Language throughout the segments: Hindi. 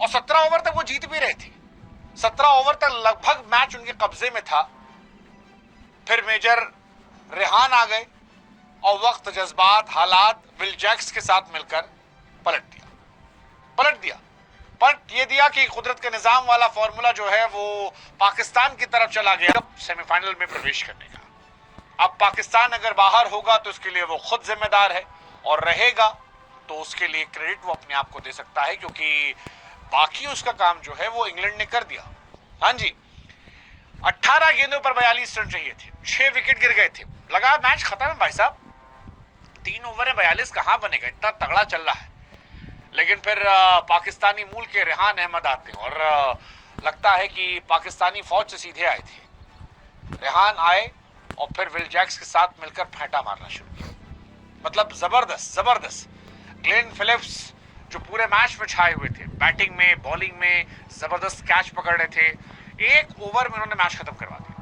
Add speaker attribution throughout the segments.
Speaker 1: और 17 ओवर तक वो जीत भी रहे थे। 17 ओवर तक लगभग मैच उनके कब्जे में था। फिर मेजर रेहान आ गए और वक्त, जज्बात, हालात विल जैक्स के साथ मिलकर पलट दिया। पलट ये दिया कि कुदरत के निजाम वाला फॉर्मूला जो है वो पाकिस्तान की तरफ चला गया सेमीफाइनल में प्रवेश करने का। अब पाकिस्तान अगर बाहर होगा तो इसके लिए वो खुद जिम्मेदार है, और रहेगा तो उसके लिए क्रेडिट वो अपने आप को दे सकता है, क्योंकि बाकी उसका काम जो है वो इंग्लैंड ने कर दिया। हाँ जी, 18 गेंदों पर 42 रन चाहिए थे, 6 विकेट गिर गए थे, लगा मैच खत्म है भाई साहब। 3 ओवर में 42 कहां बनेगा, इतना तगड़ा चल रहा है। लेकिन फिर पाकिस्तानी मूल के रेहान अहमद आते हैं और लगता है कि पाकिस्तानी फौज से सीधे आए थे। रेहान आए और फिर विल जैक्स के साथ मिलकर फेंटा मारना शुरू किया। मतलब जबरदस्त ग्लेन फिलिप्स जो पूरे मैच में छाए हुए थे, बैटिंग में, बॉलिंग में जबरदस्त कैच पकड़ रहे थे। 1 ओवर में उन्होंने मैच खत्म करवा दिया।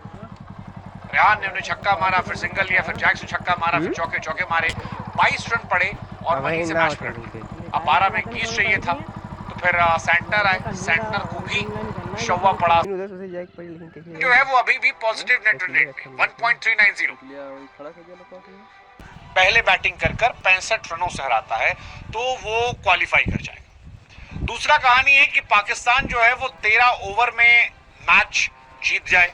Speaker 1: रेहान ने उन्हें छक्का मारा, फिर सिंगल लिया, फिर जैक्स ने छक्का मारा, फिर चौके मारे, 22 रन पड़े और वहीं से मैच पलट गया। अब 12 में 21 चाहिए था, तो फिर सेंटर आए, सेंटर को भी शौवा पड़ा जो है वो अभी भी पॉजिटिव नेट रन रेट में 1.390। पहले बैटिंग कर 65 रनों से हराता है तो वो क्वालिफाई कर जाएगा। दूसरा कहानी है कि पाकिस्तान जो है वो 13 ओवर में मैच जीत जाए।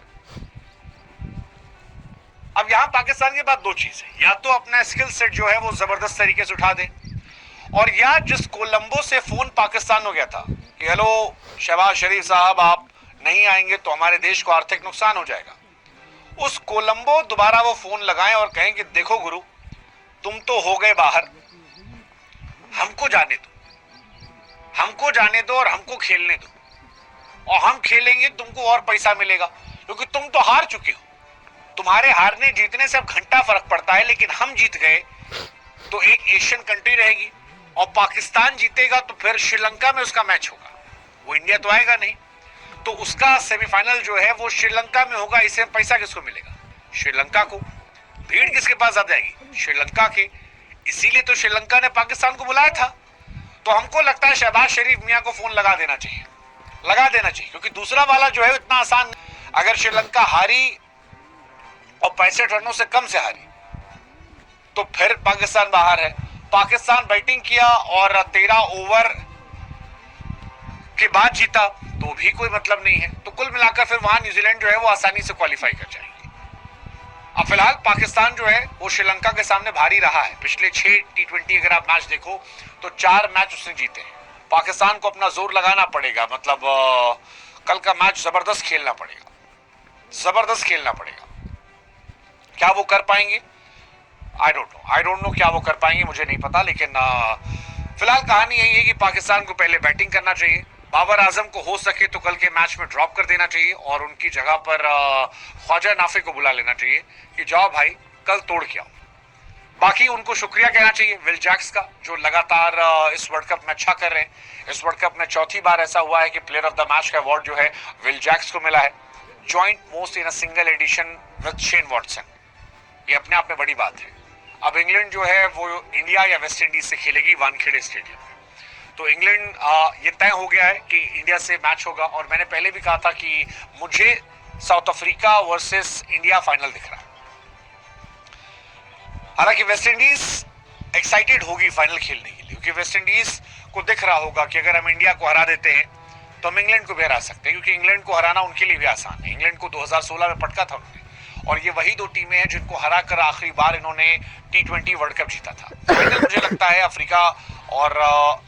Speaker 1: अब यहां पाकिस्तान के पास 2 चीज है, या तो अपना स्किल सेट जो है वो जबरदस्त तरीके से उठा दे, और या जिस कोलंबो से फोन पाकिस्तान हो गया था कि हेलो शहबाज शरीफ साहब आप नहीं आएंगे तो हमारे देश को आर्थिक नुकसान हो जाएगा, उस कोलंबो दोबारा वो फोन लगाएं और कहें कि देखो गुरु तुम तो हो गए बाहर, हमको जाने दो और हमको खेलने दो, और हम खेलेंगे, तुमको और पैसा मिलेगा, क्योंकि तुम तो हार चुके हो। तुम्हारे हारने जीतने से अब घंटा फर्क पड़ता है, लेकिन हम जीत गए तो एक एशियन कंट्री रहेगी, और पाकिस्तान जीतेगा तो फिर श्रीलंका में उसका मैच होगा, वो इंडिया तो आएगा नहीं, तो उसका सेमीफाइनल जो है वो श्रीलंका में होगा। इससे पैसा किसको मिलेगा? श्रीलंका को। भीड़ किसके पास आ जाएगी? श्रीलंका के। इसीलिए तो श्रीलंका ने पाकिस्तान को बुलाया था। तो हमको लगता है शहबाज शरीफ मियां को फोन लगा देना चाहिए, क्योंकि दूसरा वाला जो है इतना आसान। अगर श्रीलंका हारी और 65 रनों से कम से हारी तो फिर पाकिस्तान बाहर है। पाकिस्तान बैटिंग किया और 13 ओवर के बाद जीता तो भी कोई मतलब नहीं है। तो कुल मिलाकर फिर वहां न्यूजीलैंड जो है वो आसानी से क्वालिफाई कर जाएगी। अब फिलहाल पाकिस्तान जो है वो श्रीलंका के सामने भारी रहा है। पिछले 6 T20 अगर आप मैच देखो तो 4 मैच उसने जीते हैं। पाकिस्तान को अपना जोर लगाना पड़ेगा, मतलब कल का मैच जबरदस्त खेलना पड़ेगा। क्या वो कर पाएंगे? आई डोंट नो क्या वो कर पाएंगे, मुझे नहीं पता। लेकिन फिलहाल कहानी यही है कि पाकिस्तान को पहले बैटिंग करना चाहिए। बाबर आजम को हो सके तो कल के मैच में ड्रॉप कर देना चाहिए और उनकी जगह पर ख्वाजा नाफे को बुला लेना चाहिए कि जाओ भाई कल तोड़ के आओ। बाकी उनको शुक्रिया कहना चाहिए विल जैक्स का, जो लगातार इस वर्ल्ड कप में अच्छा कर रहे हैं। इस वर्ल्ड कप में चौथी बार ऐसा हुआ है कि प्लेयर ऑफ द मैच का अवार्ड जो है विल जैक्स को मिला है, joint most in a single edition with Shane Watson. ये अपने आप में बड़ी बात है। अब इंग्लैंड जो है वो इंडिया या वेस्ट इंडीज से खेलेगी वानखेड़े स्टेडियम में, तो इंग्लैंड ये तय हो गया है कि इंडिया से मैच होगा। और मैंने पहले भी कहा था कि मुझे south Africa versus India final दिख रहा है। हालांकि वेस्ट इंडीज एक्साइटेड होगी फाइनल खेलने के लिए, क्योंकि वेस्ट इंडीज को दिख रहा होगा कि अगर हम इंडिया को हरा देते हैं तो हम इंग्लैंड को भी हरा सकते हैं, क्योंकि इंग्लैंड को हराना उनके लिए भी आसान है। इंग्लैंड को 2016 में पटका था उन्होंने, और ये वही 2 टीमें हैं जिनको हरा कर आखिरी बार इन्होंने T20 वर्ल्ड कप जीता था। मुझे लगता है अफ्रीका, और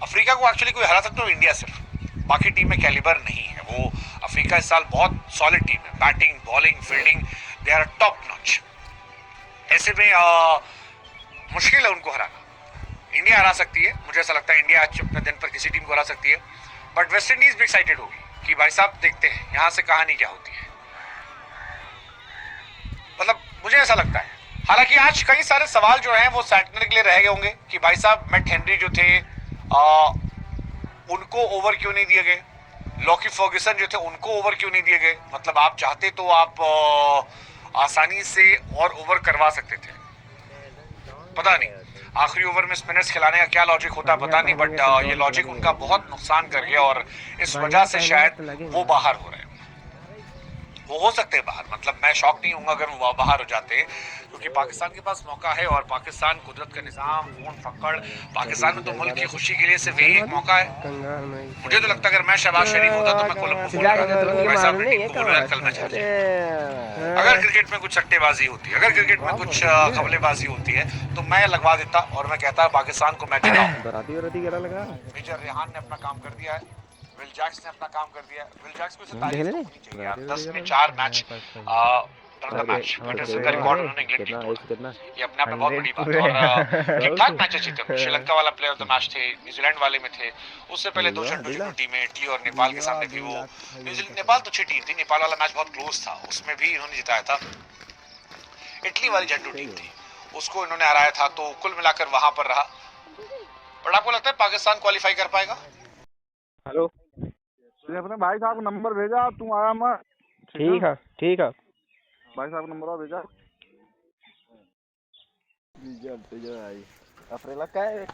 Speaker 1: अफ्रीका को एक्चुअली कोई हरा सकता है इंडिया सिर्फ, बाकी टीम में कैलिबर नहीं है। वो अफ्रीका इस साल बहुत सॉलिड टीम है, batting, bowling, fielding, they are top notch. ऐसे में मुश्किल है उनको हराना। इंडिया हरा सकती है, मुझे ऐसा लगता है इंडिया आज अपने दिन पर किसी टीम को हरा सकती है, बट वेस्ट इंडीज भी एक्साइटेड होगी कि भाई साहब देखते हैं यहाँ से कहानी क्या होती है। मतलब मुझे ऐसा लगता है। हालांकि आज कई सारे सवाल जो हैं वो सैटनर के लिए रह गए होंगे कि भाई साहब मैट हेनरी जो थे उनको ओवर क्यों नहीं दिए गए, लॉकी फर्ग्यूसन जो थे उनको ओवर क्यों नहीं दिए गए। मतलब आप चाहते तो आप आसानी से और ओवर करवा सकते थे, पता नहीं। आखिरी ओवर में स्पिनर्स खिलाने का क्या लॉजिक होता है पता नहीं, बट ये लॉजिक उनका बहुत नुकसान कर गया और इस वजह से शायद वो बाहर हो रहे हैं। वो हो सकते हैं बाहर, मतलब मैं शॉक नहीं हूँ अगर वो बाहर हो जाते, क्योंकि पाकिस्तान के पास मौका है और पाकिस्तान कुदरत का निज़ाम फोन फकड़, पाकिस्तान में तो मुल्क की खुशी के लिए सिर्फ यही एक मौका है। मुझे तो लगता है अगर मैं शहबाज शरीफ होता तो मैं कोलंबो फोन करता भाई साहब टीम को बोलो यार कल मैच हार जाए। अगर क्रिकेट में कुछ सट्टेबाजी होती है, अगर क्रिकेट में कुछ खबलेबाजी होती है तो मैं लगवा देता और मैं कहता पाकिस्तान को मैच जिताओ। मेजर रेहान ने अपना काम कर दिया है, विल जैक्स ने अपना काम कर दिया। विल जैक्स को तारीफ तो होनी चाहिए यार, 10 में 4 मैच मैच विनर्स का रिकॉर्ड उन्होंने इंग्लैंड के तोड़ा, ये अपने आप में बहुत बड़ी बात है। और ठीक ठाक मैच जीते, श्रीलंका वाला प्लेयर ऑफ द मैच थे, न्यूजीलैंड वाले में थे, उससे पहले 2 टी में इटली और नेपाल के सामने भी वो न्यूजीलैंड नेपाल तो अच्छी टीम थी, नेपाल वाला मैच बहुत क्लोज था, उसमें भी इन्होंने जिताया था। इटली वाली जंडू टीम थी, उसको इन्होंने हराया था, तो कुल मिलाकर वहां पर रहा। बट आपको लगता है पाकिस्तान क्वालिफाई कर पाएगा?
Speaker 2: हेलो,
Speaker 3: अपने भाई साहब को नंबर भेजा, तू आया मैं
Speaker 2: ठीक है
Speaker 3: भाई साहब को नंबर भेजा।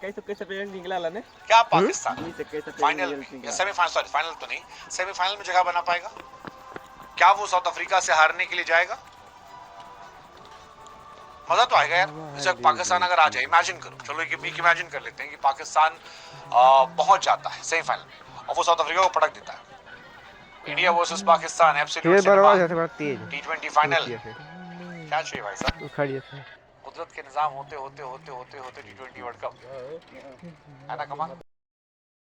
Speaker 2: कैसे निकला ने
Speaker 1: क्या पाकिस्तान फाइनल या सेमीफाइनल, सॉरी फाइनल तो नहीं, सेमीफाइनल में जगह बना पाएगा? क्या वो साउथ अफ्रीका से हारने के लिए जाएगा? मजा तो आएगा यार, जैसे पाकिस्तान अगर आ जाए, इमेजिन करो, चलो एक वीक इमेजिन कर लेते हैं कि पाकिस्तान पहुंच जाता है सेमीफाइनल में और वो साउथ अफ्रीका को पटक देता है। India versus Pakistan absolute T20 final, क्या चाहिए भाई साहब? कुदरत के निजाम होते होते T20 वर्ल्ड कप है ना कमाल।